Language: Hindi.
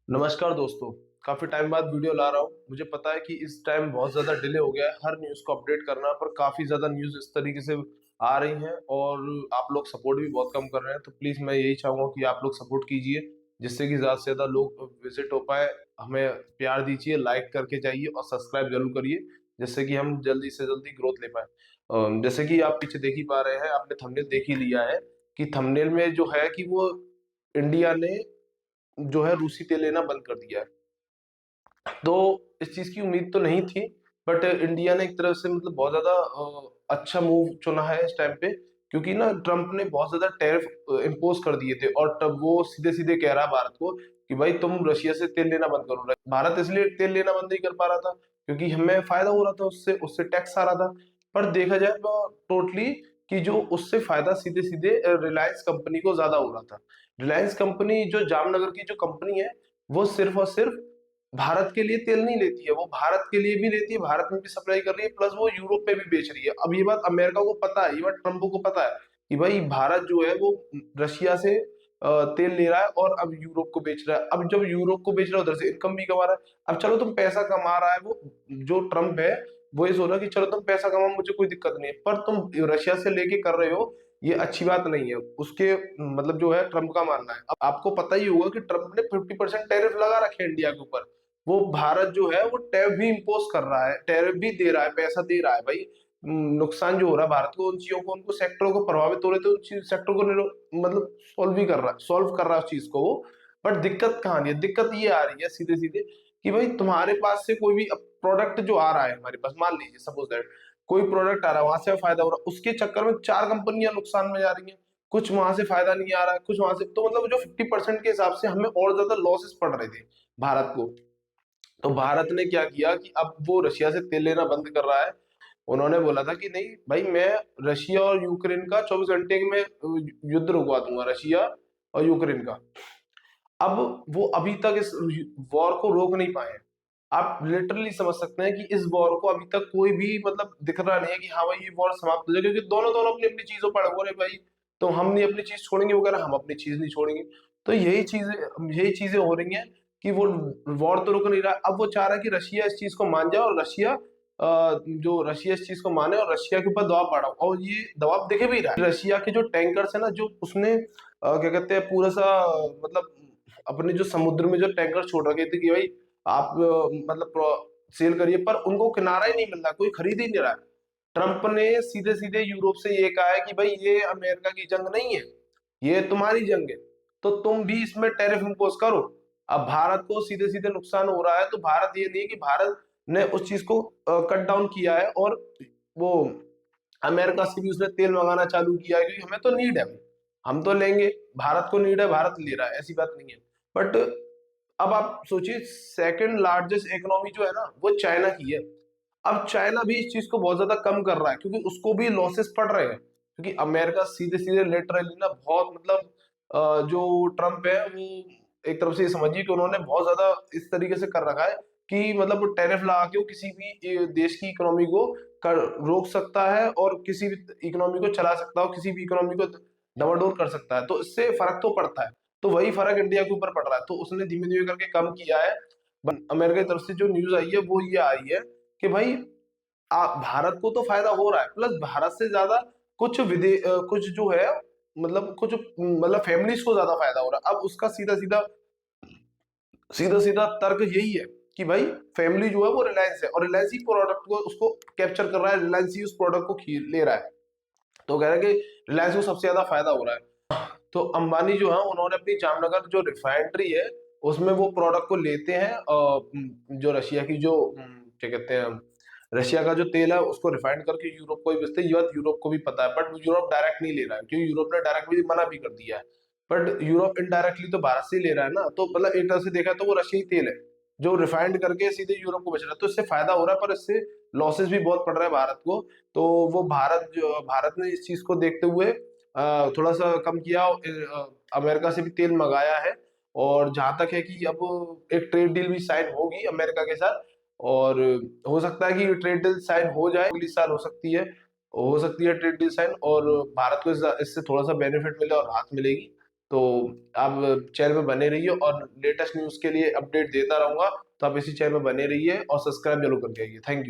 नमस्कार दोस्तों। काफी टाइम बाद वीडियो ला रहा हूँ। मुझे पता है कि इस टाइम बहुत ज्यादा डिले हो गया है हर न्यूज को अपडेट करना, पर काफी ज्यादा न्यूज इस तरीके से आ रही हैं और आप लोग सपोर्ट भी बहुत कम कर रहे हैं। तो प्लीज मैं यही चाहूंगा कि आप लोग सपोर्ट कीजिए, जिससे कि ज्यादा से ज्यादा लोग विजिट हो पाए। हमें प्यार दीजिए, लाइक करके जाइए और सब्सक्राइब जरूर करिए, जिससे कि हम जल्दी से जल्दी ग्रोथ ले पाए। जैसे कि आप पीछे देख ही पा रहे हैं, आपने थंबनेल देख ही लिया है कि थंबनेल में जो है कि वो इंडिया ने जो है रूसी तेल लेना बंद कर दिया है। तो इस चीज की उम्मीद तो नहीं थी, बट इंडिया ने एक तरह से मतलब बहुत ज्यादा अच्छा मूव चुना है इस टाइम पे, क्योंकि ना ट्रम्प ने बहुत ज्यादा टैरिफ इम्पोज कर दिए थे और तब वो सीधे सीधे कह रहा भारत को कि भाई तुम रशिया से तेल लेना बंद करो। भारत इसलिए तेल लेना बंद नहीं कर पा रहा था क्योंकि हमें फायदा हो रहा था, उससे उससे टैक्स आ रहा था। पर देखा जाए तो टोटली कि जो उससे फायदा सीधे सीधे रिलायंस कंपनी को ज्यादा हो रहा था। रिलायंस कंपनी जो जामनगर की जो कंपनी है, वो सिर्फ और सिर्फ भारत के लिए तेल नहीं लेती है, वो भारत के लिए भी लेती है, भारत में भी सप्लाई कर रही है, प्लस वो यूरोप में भी बेच रही है। अब ये बात अमेरिका को पता है, ये बात ट्रम्प को पता है कि भाई भारत जो है वो रशिया से तेल ले रहा है और अब यूरोप को बेच रहा है। अब जब यूरोप को बेच रहा है, उधर से इनकम भी कमा रहा है। अब चलो तुम पैसा कमा रहा है वो जो ट्रम्प है, वो ये सोच रहा है कि चलो तुम पैसा कमाओ, मुझे कोई दिक्कत नहीं है, पर तुम रशिया से लेके कर रहे हो, ये अच्छी बात नहीं है। उसके मतलब जो है ट्रम्प का मानना है। अब आपको पता ही होगा कि ट्रम्प ने 50% टैरिफ लगा रखे हैं इंडिया के ऊपर। वो भारत जो है वो टैरिफ भी इम्पोज कर रहा है, टैरिफ भी दे रहा है, पैसा दे रहा है भाई। नुकसान जो हो रहा है भारत को, उन चीजों को, उनको सेक्टरों को प्रभावित हो रहे थे, उन सेक्टर को मतलब सॉल्व कर रहा है उस चीज को वो। बट दिक्कत कहाँ आ रही है? दिक्कत ये आ रही है सीधे सीधे कि भाई तुम्हारे पास से कोई भी प्रोडक्ट जो आ रहा है हमारे पास, मान लीजिए सपोज दैट कोई प्रोडक्ट आ रहा है, वहां से फायदा हो रहा है, उसके चक्कर में चार कंपनियां नुकसान में जा रही हैं। कुछ वहां से फायदा नहीं आ रहा है, कुछ वहां से, तो मतलब जो 50% के हिसाब से हमें और ज्यादा लॉसेस पड़ रहे थे भारत को। तो भारत ने क्या किया कि अब वो रशिया से तेल लेना बंद कर रहा है। उन्होंने बोला था कि नहीं भाई, मैं रशिया और यूक्रेन का 24 घंटे में युद्ध रुकवा दूंगा, रशिया और यूक्रेन का। अब वो अभी तक इस वॉर को रोक नहीं पाए हैं। आप लिटरली समझ सकते हैं कि इस वॉर को अभी तक कोई भी मतलब दिख रहा नहीं है कि हाँ भाई ये वॉर समाप्त हो जाए, क्योंकि दोनों दोनों अपनी अपनी चीजों पर अड़े भाई। तो हम नहीं अपनी चीज छोड़ेंगे, वो कह रहे हैं, हम अपनी चीज नहीं छोड़ेंगे। तो यही चीजें हो रही हैं कि वो वॉर तो रुक नहीं रहा। अब वो चाह रहा है कि रशिया इस चीज को मान जाए और जो रशिया इस चीज को माने और रशिया के ऊपर दबाव बढ़ाओ, और ये दबाव दिखे भी रहा है। रशिया के जो टैंकर्स है ना, जो उसने क्या कहते हैं पूरा सा मतलब अपने जो समुद्र में जो टैंकर छोड़ रखे थे कि भाई आप मतलब सेल करिए, पर उनको किनारा ही नहीं मिल रहा, कोई खरीद ही नहीं रहा है। ट्रम्प ने सीधे सीधे यूरोप से ये कहा है कि भाई ये अमेरिका की जंग नहीं है, ये तुम्हारी जंग है, तो तुम भी इसमें टैरिफ इम्पोज करो। अब भारत को सीधे सीधे नुकसान हो रहा है, तो भारत ये नहीं है कि भारत ने उस चीज को कट डाउन किया है और वो अमेरिका से भी उसने तेल मंगाना चालू किया है, क्योंकि हमें तो नीड है, हम तो लेंगे। भारत को नीड है, भारत ले रहा है, ऐसी बात नहीं है। बट अब आप सोचिए, सेकंड लार्जेस्ट इकोनॉमी जो है ना, वो चाइना की है। अब चाइना भी इस चीज को बहुत ज्यादा कम कर रहा है, क्योंकि उसको भी लॉसेस पड़ रहे हैं, क्योंकि अमेरिका सीधे सीधे लिटरली ना बहुत मतलब जो ट्रम्प है वो एक तरफ से ये समझिए कि उन्होंने बहुत ज्यादा इस तरीके से कर रखा है कि मतलब वो टैरिफ लगा के वो किसी भी देश की इकोनॉमी को कर रोक सकता है और किसी भी इकोनॉमी को चला सकता है और किसी भी इकोनॉमी को डमाडोल कर सकता है। तो इससे फर्क तो पड़ता है। तो वही फर्क इंडिया के ऊपर पड़ रहा है, तो उसने धीमे धीमे करके कम किया है। अमेरिका की तरफ से जो न्यूज आई है वो ये आई है कि भाई भारत को तो फायदा हो रहा है, प्लस भारत से ज्यादा कुछ जो है मतलब कुछ मतलब फैमिलीज को ज्यादा फायदा हो रहा है। अब उसका सीधा सीधा तर्क यही है कि भाई फैमिली जो है वो रिलायंस है, और रिलायंस ही प्रोडक्ट को उसको कैप्चर कर रहा है, रिलायंस ही उस प्रोडक्ट को ले रहा है। तो कह रहे हैं कि रिलायंस को सबसे ज्यादा फायदा हो रहा है। तो अंबानी जो है उन्होंने अपनी जामनगर जो रिफाइनरी है उसमें वो प्रोडक्ट को लेते हैं, जो रशिया की जो क्या कहते हैं, रशिया का जो तेल है उसको रिफाइंड करके यूरोप को भी बेचते हैं। ये बात यूरोप को भी पता है, बट यूरोप डायरेक्ट नहीं ले रहा है, क्योंकि यूरोप ने डायरेक्टली मना भी कर दिया है। बट यूरोप इनडायरेक्टली तो भारत से ही ले रहा है ना, तो मतलब एक तरह से देखा तो वो रशियाई तेल है जो रिफाइंड करके सीधे यूरोप को बेच रहा है। तो इससे फायदा हो रहा है, पर इससे लॉसेस भी बहुत पड़ रहा है भारत को। तो वो भारत ने इस चीज को देखते हुए थोड़ा सा कम किया, अमेरिका से भी तेल मंगाया है। और जहां तक है कि अब एक ट्रेड डील भी साइन होगी अमेरिका के साथ, और हो सकता है कि ट्रेड डील साइन हो जाए अगली साल, हो सकती है ट्रेड डील साइन, और भारत को इससे थोड़ा सा बेनिफिट मिले और राहत मिलेगी। तो आप चैनल में बने रहिए और लेटेस्ट न्यूज़ के लिए अपडेट देता रहूँगा, तो आप इसी चैनल में बने रहिए और सब्सक्राइब जरूर करके आइए। Thank you.